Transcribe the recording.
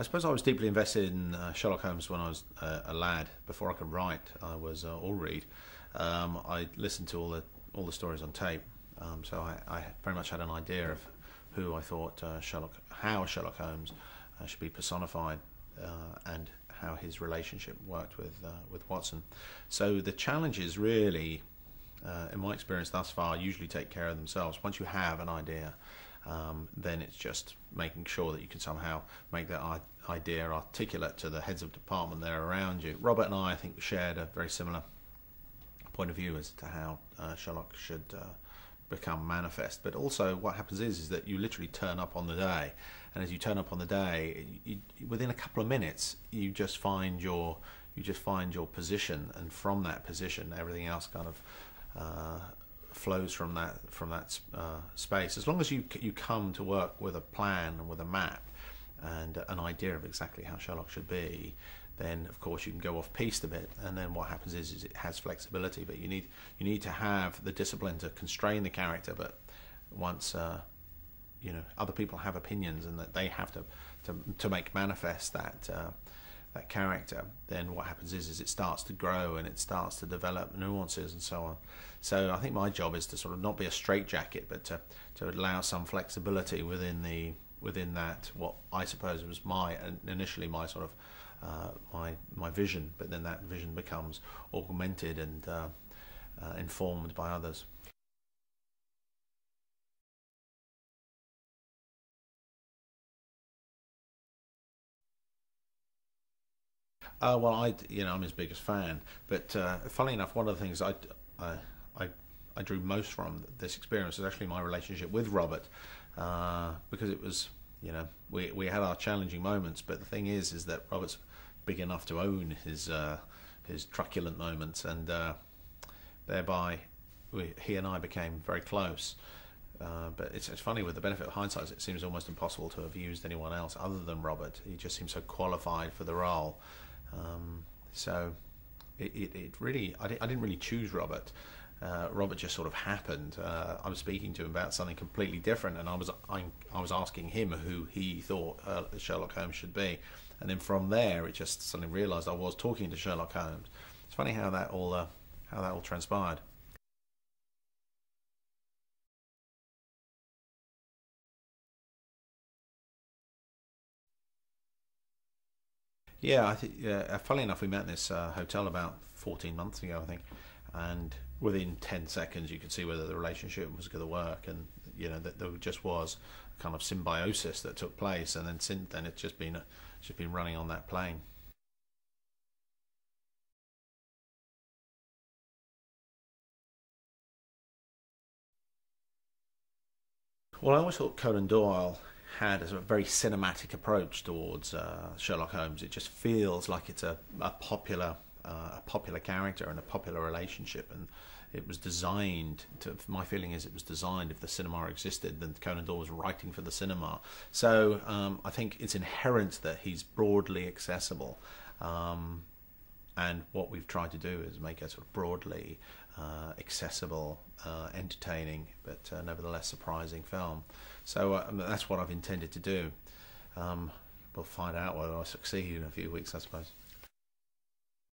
I suppose I was deeply invested in Sherlock Holmes when I was a lad. Before I could write, I was or read. I listened to all the stories on tape, so I very much had an idea of who I thought how Sherlock Holmes should be personified, and how his relationship worked with Watson. So the challenges really, in my experience thus far, usually take care of themselves. Once you have an idea, then it's just making sure that you can somehow make that idea articulate to the heads of department that are around you. Robert and I think, shared a very similar point of view as to how Sherlock should become manifest. But also what happens is that you literally turn up on the day, and as you turn up on the day, within a couple of minutes you just find your position, and from that position everything else kind of flows from that space. As long as you come to work with a plan and with a map and an idea of exactly how Sherlock should be, then of course you can go off piste a bit, and then what happens is it has flexibility. But you need to have the discipline to constrain the character. But once other people have opinions and that they have to make manifest that character, then what happens is it starts to grow and it starts to develop nuances and so on. So I think my job is to sort of not be a straitjacket, but to allow some flexibility within that, what I suppose was initially my sort of my vision, but then that vision becomes augmented and informed by others. Well, I'm his biggest fan, but funnily enough, one of the things I, I drew most from this experience is actually my relationship with Robert, because it was, we had our challenging moments, but the thing is that Robert's big enough to own his truculent moments, and thereby he and I became very close. But it's funny, with the benefit of hindsight, it seems almost impossible to have used anyone else other than Robert. He just seemed so qualified for the role. So it really, I didn't really choose Robert. Robert just sort of happened. I was speaking to him about something completely different, and I was asking him who he thought Sherlock Holmes should be, and then from there it just suddenly realised I was talking to Sherlock Holmes. It's funny how that all transpired. Yeah, I think. Yeah, funnily enough, we met in this hotel about 14 months ago, I think, and within 10 seconds you could see whether the relationship was going to work, and that there just was a kind of symbiosis that took place, and then since then it's just been running on that plane. Well, I always thought Conan Doyle had a sort of very cinematic approach towards Sherlock Holmes. It just feels like it's a popular character and a popular relationship, and it was designed to. My feeling is it was designed. If the cinema existed, then Conan Doyle was writing for the cinema. So I think it's inherent that he's broadly accessible. And what we've tried to do is make a sort of broadly accessible, entertaining, but nevertheless surprising film. So that's what I've intended to do. We'll find out whether I succeed in a few weeks, I suppose.